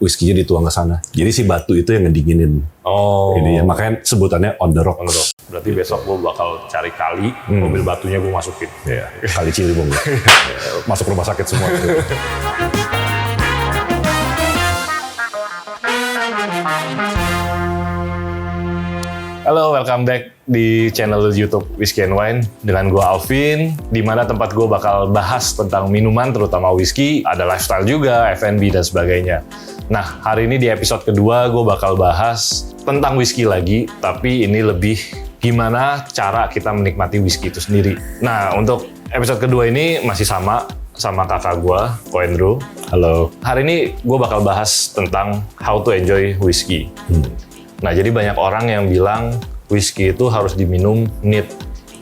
whiskinya dituang ke sana. Jadi si batu itu yang ngedinginin. Oh. Ini ya, makanya sebutannya on the rocks. On the rocks. Berarti besok gue bakal cari kali, mobil batunya gue masukin. Iya, kali Ciliwung. Masuk rumah sakit semua. Halo, welcome back di channel YouTube Whiskey and Wine dengan gue Alvin, di mana tempat gue bakal bahas tentang minuman, terutama whisky, ada lifestyle juga, F&B dan sebagainya. Nah, hari ini di episode kedua gue bakal bahas tentang whisky lagi, tapi ini lebih gimana cara kita menikmati whisky itu sendiri. Nah, untuk episode kedua ini masih sama kakak gue, Ko Andrew. Halo. Hari ini gue bakal bahas tentang how to enjoy whisky. Nah, jadi banyak orang yang bilang whisky itu harus diminum neat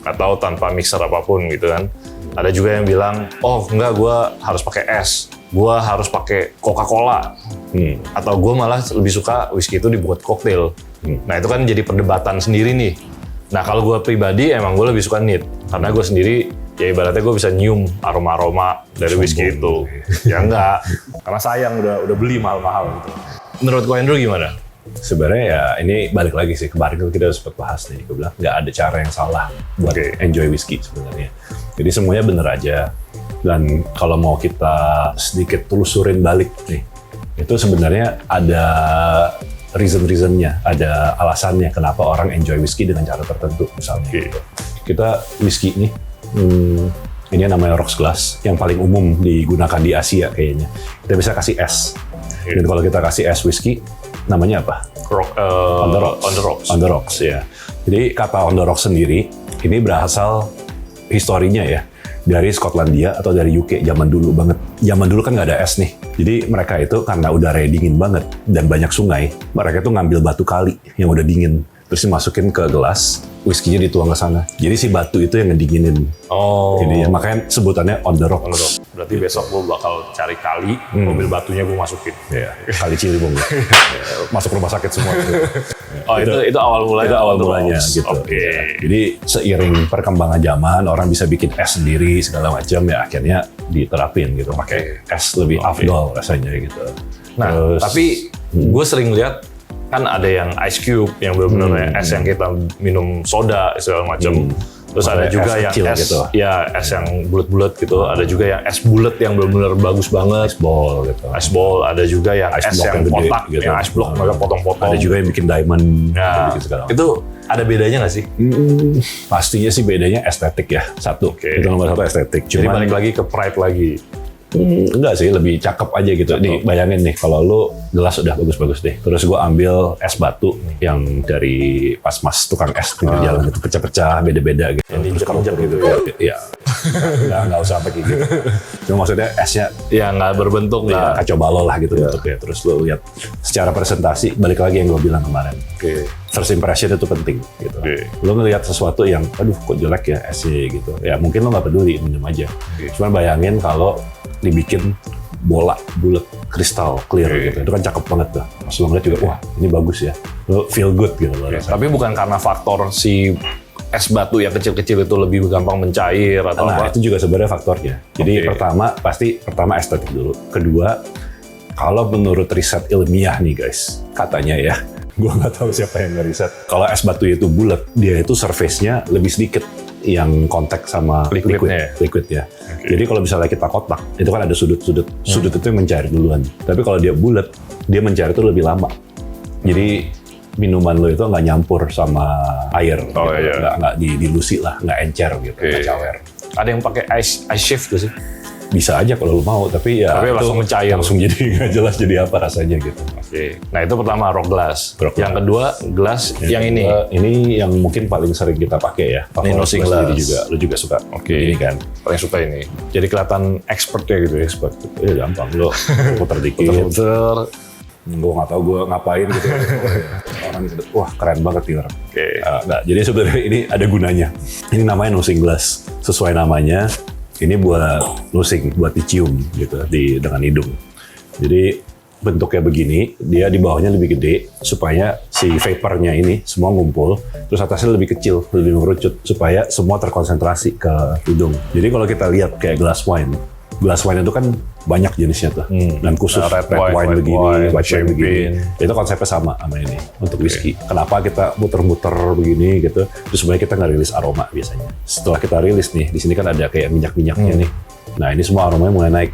atau tanpa mixer apapun gitu kan. Ada juga yang bilang, oh enggak, gue harus pakai es, gue harus pakai Coca-Cola, atau gue malah lebih suka whisky itu dibuat koktail. Nah, itu kan jadi perdebatan sendiri nih. Nah, kalau gue pribadi emang gue lebih suka neat, karena gue sendiri ya ibaratnya gue bisa nyium aroma-aroma dari whisky itu. Ya enggak, karena sayang udah beli mahal-mahal gitu. Menurut Ko Andrew gimana? Sebenarnya ya ini balik lagi sih, kemarin kita udah sempat bahas nih, gue bilang nggak ada cara yang salah buat enjoy whisky sebenarnya. Jadi semuanya bener aja. Dan kalau mau kita sedikit telusurin balik nih, itu sebenarnya ada reason-reasonnya, ada alasannya kenapa orang enjoy whisky dengan cara tertentu misalnya. Gitu. Kita whisky nih, ini namanya rocks glass, yang paling umum digunakan di Asia kayaknya. Kita bisa kasih es. Dan kalau kita kasih es whisky, namanya apa? On the rocks. On the rocks, ya. Jadi kata on the rocks sendiri, ini berasal historinya ya, dari Skotlandia atau dari UK zaman dulu banget. Zaman dulu kan nggak ada es nih. Jadi mereka itu karena udaranya dingin banget dan banyak sungai, mereka itu ngambil batu kali yang udah dingin, terus dimasukin ke gelas, whiskinya dituang ke sana. Jadi si batu itu yang ngedinginin. Oh. Jadi ya, makanya sebutannya on the rocks. On the rocks. Berarti besok gue bakal cari kali, mobil batunya gue masukin. Ya, kali Ciliwung. Masuk rumah sakit semua. Oh, itu awal mulanya. Itu awal mulanya gitu. Oke. Jadi seiring perkembangan zaman, orang bisa bikin es sendiri segala macam, ya akhirnya diterapin gitu. Pakai es lebih afdol rasanya gitu. Nah, terus, tapi gue sering lihat kan ada yang ice cube, yang benar-benar es yang kita minum soda segala macam. Terus ada juga yang es gitu. Ya es yang bulat-bulat gitu. Ada juga yang es bulat yang benar-benar bagus banget. Ice ball gitu. Ice ball. Ada juga yang es yang kotak gitu. Yang ice block mereka potong-potong. Ada juga yang bikin diamond. Ya, gitu itu ada bedanya nggak sih? Pastinya sih bedanya estetik ya. Satu. Itu nomor satu estetik. Jadi balik lagi ke pride lagi. Enggak sih, lebih cakep aja gitu. Nih, bayangin nih, kalau lu gelas udah bagus-bagus deh. Terus gua ambil es batu yang dari pas mas tukang es pinggir jalan gitu, pecah-pecah, beda-beda gitu. Yang diinjek-injek gitu ya? Iya. Nggak usah sampai kayak gitu. Cuma maksudnya esnya ya nggak berbentuk, ya, kacau balau lah gitu bentuknya. Terus lu lihat secara presentasi, balik lagi yang gua bilang kemarin. First impression itu penting gitu. Lu ngelihat sesuatu yang, aduh kok jelek ya esnya gitu. Ya mungkin lu nggak peduli, minum aja. Cuman bayangin kalau dibikin bola, bulat, kristal, clear gitu. Itu kan cakep banget tuh. Pas lu ngeliat juga, wah ini bagus ya. Lu feel good gitu loh. Tapi bukan karena faktor si es batu yang kecil-kecil itu lebih gampang mencair atau apa? Nah, itu juga sebenarnya faktornya. Jadi pertama estetik dulu. Kedua, kalau menurut riset ilmiah nih guys, katanya ya, gua nggak tahu siapa yang ngeriset. Kalau es batu itu bulat, dia itu surface-nya lebih sedikit yang kontak sama liquidnya. Jadi kalau misalnya kita kotak, itu kan ada sudut-sudut. Sudut itu yang mencair duluan. Tapi kalau dia bulat, dia mencair itu lebih lama. Jadi minuman lo itu nggak nyampur sama air, nggak dilusi lah, nggak encer gitu, nggak cawer. Ada yang pakai ice shift gak sih? Bisa aja kalau lo mau, tapi ya langsung mencair, langsung jadi nggak jelas jadi apa rasanya gitu. Nah itu pertama rock glass. Yang kedua gelas yang ini. Ini yang mungkin paling sering kita pakai ya. Ini nosing glass juga. Lo juga suka. Ini kan. Paling suka ini. Jadi kelihatan expert ya gitu. Expert. Ya gampang lo puter dikit. Puter. Gue nggak tahu gue ngapain gitu. Orang gitu, wah keren banget nih orang. Jadi sebenarnya ini ada gunanya. Ini namanya nosing glass. Sesuai namanya. Ini buat nosing, buat dicium gitu dengan hidung. Jadi bentuknya begini, dia di bawahnya lebih gede supaya si vapornya ini semua ngumpul, terus atasnya lebih kecil, lebih mengerucut supaya semua terkonsentrasi ke hidung. Jadi kalau kita lihat kayak gelas wine, Glass wine itu kan banyak jenisnya tuh. Dan khusus Red red wine begini, white wine champagne. begini. Itu konsepnya sama ini untuk whisky. Kenapa kita muter-muter begini gitu? Terus sebenarnya kita nggak rilis aroma biasanya. Setelah kita rilis nih, di sini kan ada kayak minyak-minyaknya nih. Nah ini semua aromanya mulai naik.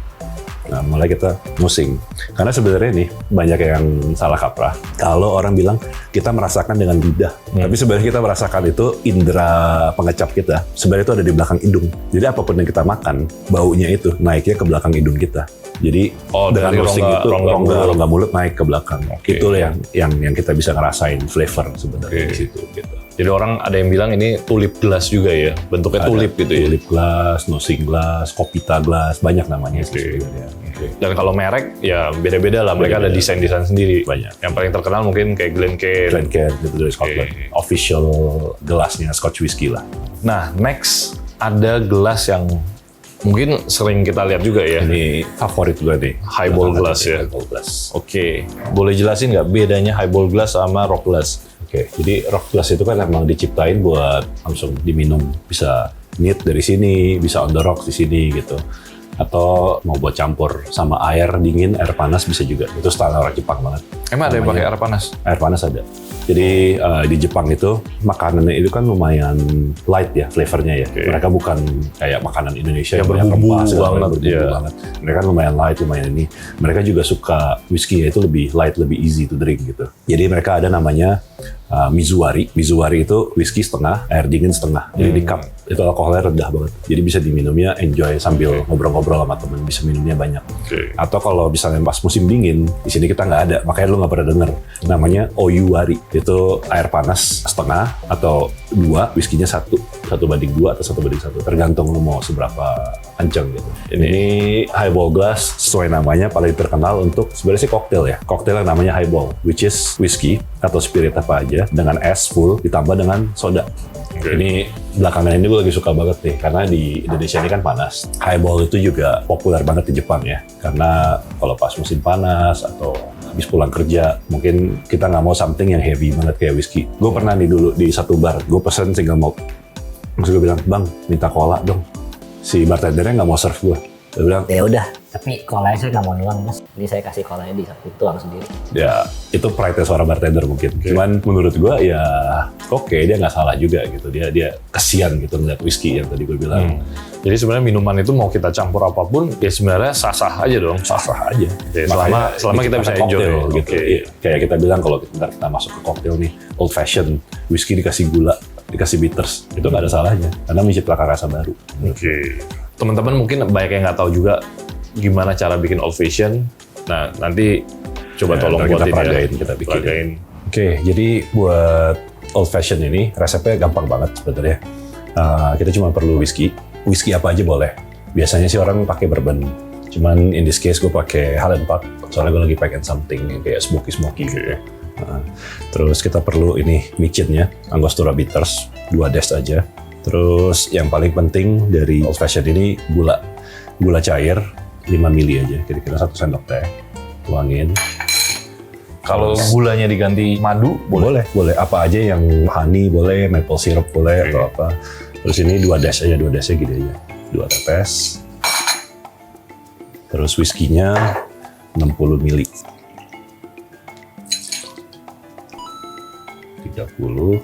Nah, mulai kita musing. Karena sebenarnya nih banyak yang salah kaprah. Kalau orang bilang kita merasakan dengan lidah, tapi sebenarnya kita merasakan itu indera pengecap kita. Sebenarnya itu ada di belakang hidung. Jadi apapun yang kita makan, baunya itu naiknya ke belakang hidung kita. Jadi dengan dari roasting itu rongga mulut naik ke belakang. Oke. Itu yang kita bisa ngerasain flavor sebenarnya di situ. Gitu. Jadi orang ada yang bilang ini tulip glass juga ya, bentuknya tulip gitu ya. Tulip glass, nosing glass, kopita glass, banyak namanya sih sebenarnya. Dan kalau merek ya beda-beda lah, mereka ada desain-desain sendiri. Banyak. Yang paling terkenal mungkin kayak Glencairn. Glencairn itu dari Scotland. Official gelasnya Scotch whisky lah. Nah, next ada gelas yang mungkin sering kita lihat juga ya. Ini favorit gue nih. Highball glass ya. Highball glass. Oke, boleh jelasin nggak bedanya highball glass sama rock glass? Oke, jadi rock glass itu kan emang diciptain buat langsung diminum. Bisa neat dari sini, bisa on the rocks di sini gitu. Atau mau buat campur sama air dingin, air panas bisa juga. Itu style orang Jepang banget. Emang ada yang pakai air panas? Air panas ada. Jadi di Jepang itu makanannya itu kan lumayan light ya flavornya ya. Mereka bukan kayak makanan Indonesia yang banyak berbumbu rempah, segala macam, banget, ya. banget. Mereka lumayan light, lumayan ini. Mereka juga suka whisky itu lebih light, lebih easy to drink gitu. Jadi mereka ada namanya Mizuwari. Mizuwari itu whisky setengah, air dingin setengah. Jadi di cup itu alkoholnya rendah banget. Jadi bisa diminumnya enjoy sambil ngobrol-ngobrol sama temen, bisa minumnya banyak. Atau kalau misalnya pas musim dingin, di sini kita nggak ada, makanya lu nggak pernah denger. Namanya Oyuwari. Itu air panas setengah atau 2, whisky-nya 1 banding 2 atau 1 banding 1. Tergantung lu mau seberapa kenceng gitu. Ini highball glass sesuai namanya paling terkenal untuk sebenarnya sih koktail ya. Koktail yang namanya highball, which is whiskey atau spirit apa aja dengan es full ditambah dengan soda. Ini belakangan ini gue lagi suka banget nih karena di Indonesia ini kan panas. Highball itu juga populer banget di Jepang ya. Karena kalau pas musim panas atau habis pulang kerja, mungkin kita nggak mau something yang heavy banget kayak whisky. Gue pernah nih dulu di satu bar, gue pesen single malt. Terus gue bilang, "Bang, minta cola dong." Si bartendernya nggak mau serve gue. Dia bilang, Ya udah, tapi kolanya saya nggak mau nuang mas. Jadi saya kasih kolanya dituang sendiri. ya itu pride seorang bartender mungkin. Cuman menurut gue ya oke, dia nggak salah juga gitu. Dia kesian gitu ngeliat whisky yang tadi gue bilang. Jadi sebenarnya minuman itu mau kita campur apapun, ya sebenarnya sah-sah aja dong. Sah-sah aja. Ya, selama kita bisa enjoy cocktail, gitu. Oke. Iya. Kayak kita bilang kalau kita masuk ke cocktail nih, old fashion, whisky dikasih gula, dikasih bitters, itu nggak ada salahnya. Karena menciptakan rasa baru. Oke. Teman-teman mungkin banyak yang nggak tahu juga gimana cara bikin old fashion. Nah, nanti coba tolong ntar kita buatin peragain, ya. kita bikin. Peragain. Oke, jadi buat old fashion ini resepnya gampang banget sebenarnya. Kita cuma perlu whisky apa aja boleh. Biasanya sih orang pakai bourbon. Cuman in this case gue pakai Highland Park. Soalnya gue lagi pengen something yang kayak smoky gitu. Terus kita perlu ini micinnya, Angostura Bitters, 2 dash aja. Terus yang paling penting dari old fashion ini gula cair 5 mili aja, kira-kira 1 sendok teh. Tuangin. Kalau gulanya diganti madu, boleh? Boleh. Apa aja yang honey boleh, maple syrup boleh atau apa. Terus ini 2 dash aja, 2 dashnya gini aja. 2 tetes. Terus whiskey-nya 60 mili. 30.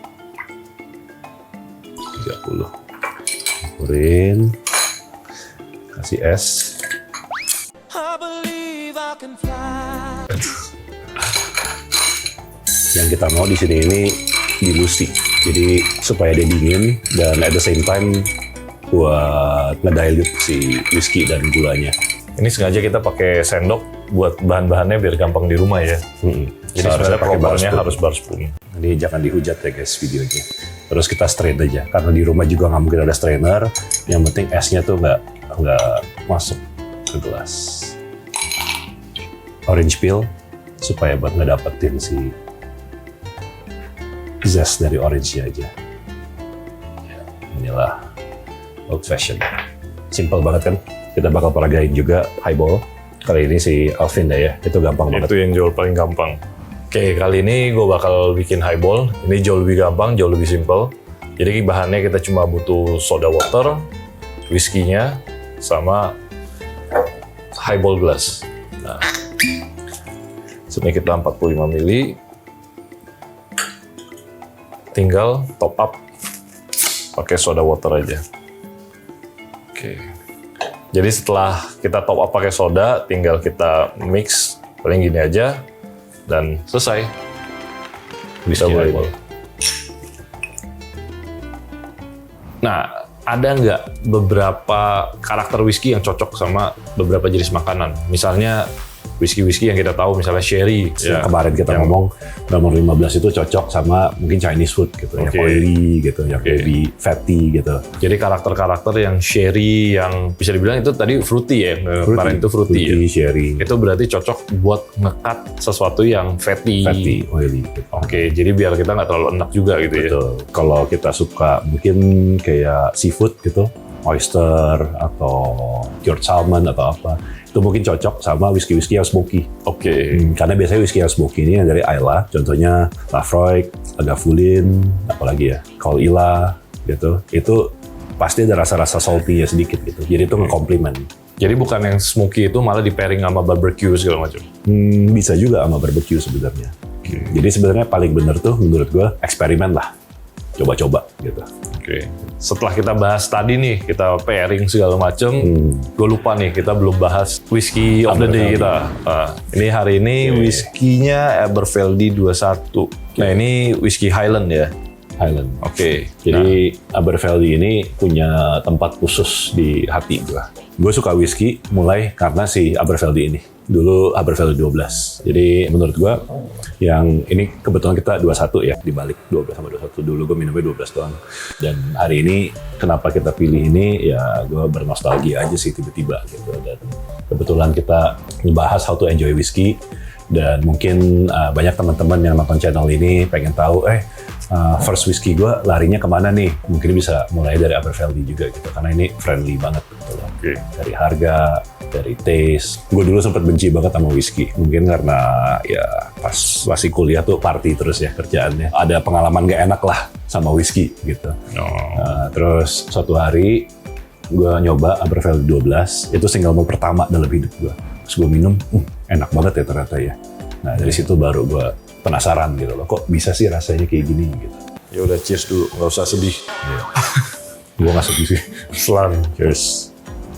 Campurin. Kasih es. Yang kita mau di sini ini dilusi. Jadi supaya dia dingin dan at the same time buat ngedilute si whisky dan gulanya. Ini sengaja kita pakai sendok buat bahan-bahannya biar gampang di rumah ya. Jadi sebenarnya propernya harus bar spoon. Jadi jangan dihujat ya guys videonya. Terus kita strain aja. Karena di rumah juga nggak mungkin ada strainer. Yang penting esnya tuh nggak masuk ke gelas. Orange peel supaya buat ngedapetin si zest dari orange-nya aja. Inilah old fashion. Simple banget kan? Kita bakal peragain juga highball. Kali ini si Alvin ya, itu gampang banget. Itu yang jauh paling gampang. Oke, kali ini gue bakal bikin highball. Ini jauh lebih gampang, jauh lebih simple. Jadi bahannya kita cuma butuh soda water, whiskey-nya, sama highball glass. Nah, sini kita 45 ml. Tinggal top up pakai soda water aja. Oke. Jadi setelah kita top up pakai soda, tinggal kita mix paling gini aja dan selesai. Bisa boleh. Nah, ada nggak beberapa karakter whisky yang cocok sama beberapa jenis makanan? Misalnya whisky yang kita tahu, misalnya sherry. Kemarin kita ngomong nomor 15 itu cocok sama mungkin Chinese food gitu, yang oily gitu, yang lebih fatty gitu. Jadi karakter-karakter yang sherry, yang bisa dibilang itu tadi fruity ya, kemarin itu fruity ya. Sherry. Itu berarti cocok buat ngekat sesuatu yang fatty, oily. Gitu. Oke, jadi biar kita nggak terlalu enak juga gitu ya. Betul. Kalau kita suka mungkin kayak seafood gitu, oyster atau cured salmon atau apa, itu mungkin cocok sama whisky yang smoky. Oke. Karena biasanya whisky yang smoky ini yang dari Islay, contohnya Laphroaig, Lagavulin, apalagi ya, Caol Ila gitu. Itu pasti ada rasa-rasa salty-nya sedikit gitu. Jadi itu nge-complement. Jadi bukan yang smoky itu malah di pairing sama barbecue segala macam. Bisa juga sama barbecue sebenarnya. Jadi sebenarnya paling bener tuh menurut gue eksperimen lah. Coba-coba gitu. Oke. Setelah kita bahas tadi nih, kita pairing segala macam, gue lupa nih, kita belum bahas whiskey of the day kita. Ini hari ini whiskinya Aberfeldy 21. Nah, ini whiskey Highland ya? Highland. Oke. Jadi Aberfeldy ini punya tempat khusus di hati gue. Gue suka whisky mulai karena si Aberfeldy ini. Dulu Aberfeldy 12. Jadi menurut gue yang ini kebetulan kita 21 ya, dibalik 12 sama 21. Dulu gue minumnya 12 doang. Dan hari ini kenapa kita pilih ini, ya gue bernostalgia aja sih tiba-tiba gitu. Dan kebetulan kita ngebahas how to enjoy whiskey. Dan mungkin banyak teman-teman yang nonton channel ini pengen tahu, first whiskey gue larinya kemana nih? Mungkin bisa mulai dari Aberfeldy juga gitu, karena ini friendly banget gitu loh. Dari harga, dari taste. Gue dulu sempat benci banget sama whisky, mungkin karena ya pas masih kuliah tuh party terus ya kerjaannya. Ada pengalaman gak enak lah sama whisky gitu. Terus suatu hari gue nyoba Aberfeldy 12, itu single malt pertama dalam hidup gue. Terus gue minum, enak banget ya ternyata ya. Nah dari situ baru gue penasaran gitu loh, kok bisa sih rasanya kayak gini gitu. Ya udah, cheers dulu, nggak usah sedih. Gue nggak sedih sih. Selan, cheers.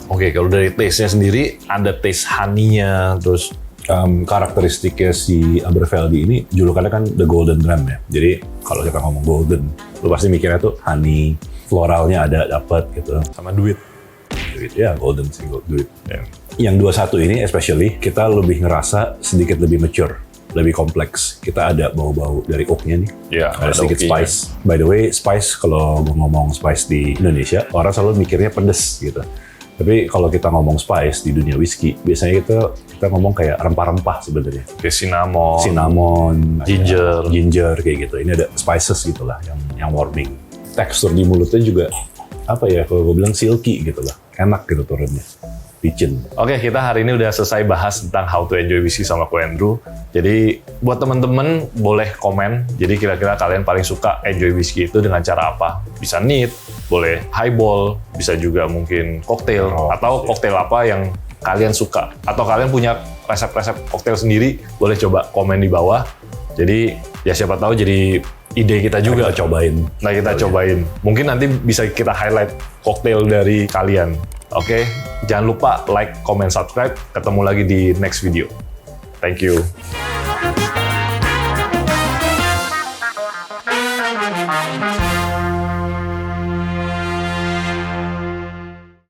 Oke, kalau dari taste-nya sendiri, ada taste honey-nya, terus karakteristiknya si Aberfeldy ini julukannya kan The Golden Ram ya. Jadi kalau kita ngomong golden, lu pasti mikirnya tuh honey, floralnya ada dapat gitu. sama duit. Ya golden sih, duit. Yang 21 ini especially kita lebih ngerasa sedikit lebih mature, lebih kompleks. Kita ada bau-bau dari oak-nya nih. Ya, ada sedikit spice. By the way, spice kalau ngomong spice di Indonesia, orang selalu mikirnya pedes gitu. Tapi kalau kita ngomong spice di dunia whisky, biasanya kita ngomong kayak rempah-rempah sebenarnya. Kayak cinnamon, ginger kayak gitu. Ini ada spices gitulah yang warming. Tekstur di mulutnya juga apa ya, kalau gue bilang silky gitu lah. Enak gitu turunnya. Licin. Oke, kita hari ini udah selesai bahas tentang how to enjoy whisky sama Ko Andrew. Jadi buat temen-temen boleh komen. Jadi kira-kira kalian paling suka enjoy whisky itu dengan cara apa? Bisa neat, boleh highball, bisa juga mungkin cocktail, atau cocktail apa yang kalian suka. Atau kalian punya resep-resep cocktail sendiri, boleh coba komen di bawah. Jadi ya siapa tahu jadi ide kita juga. Kita cobain. Nah, kita cobain. Mungkin nanti bisa kita highlight cocktail dari kalian. Oke, jangan lupa like, comment, subscribe. Ketemu lagi di next video. Thank you.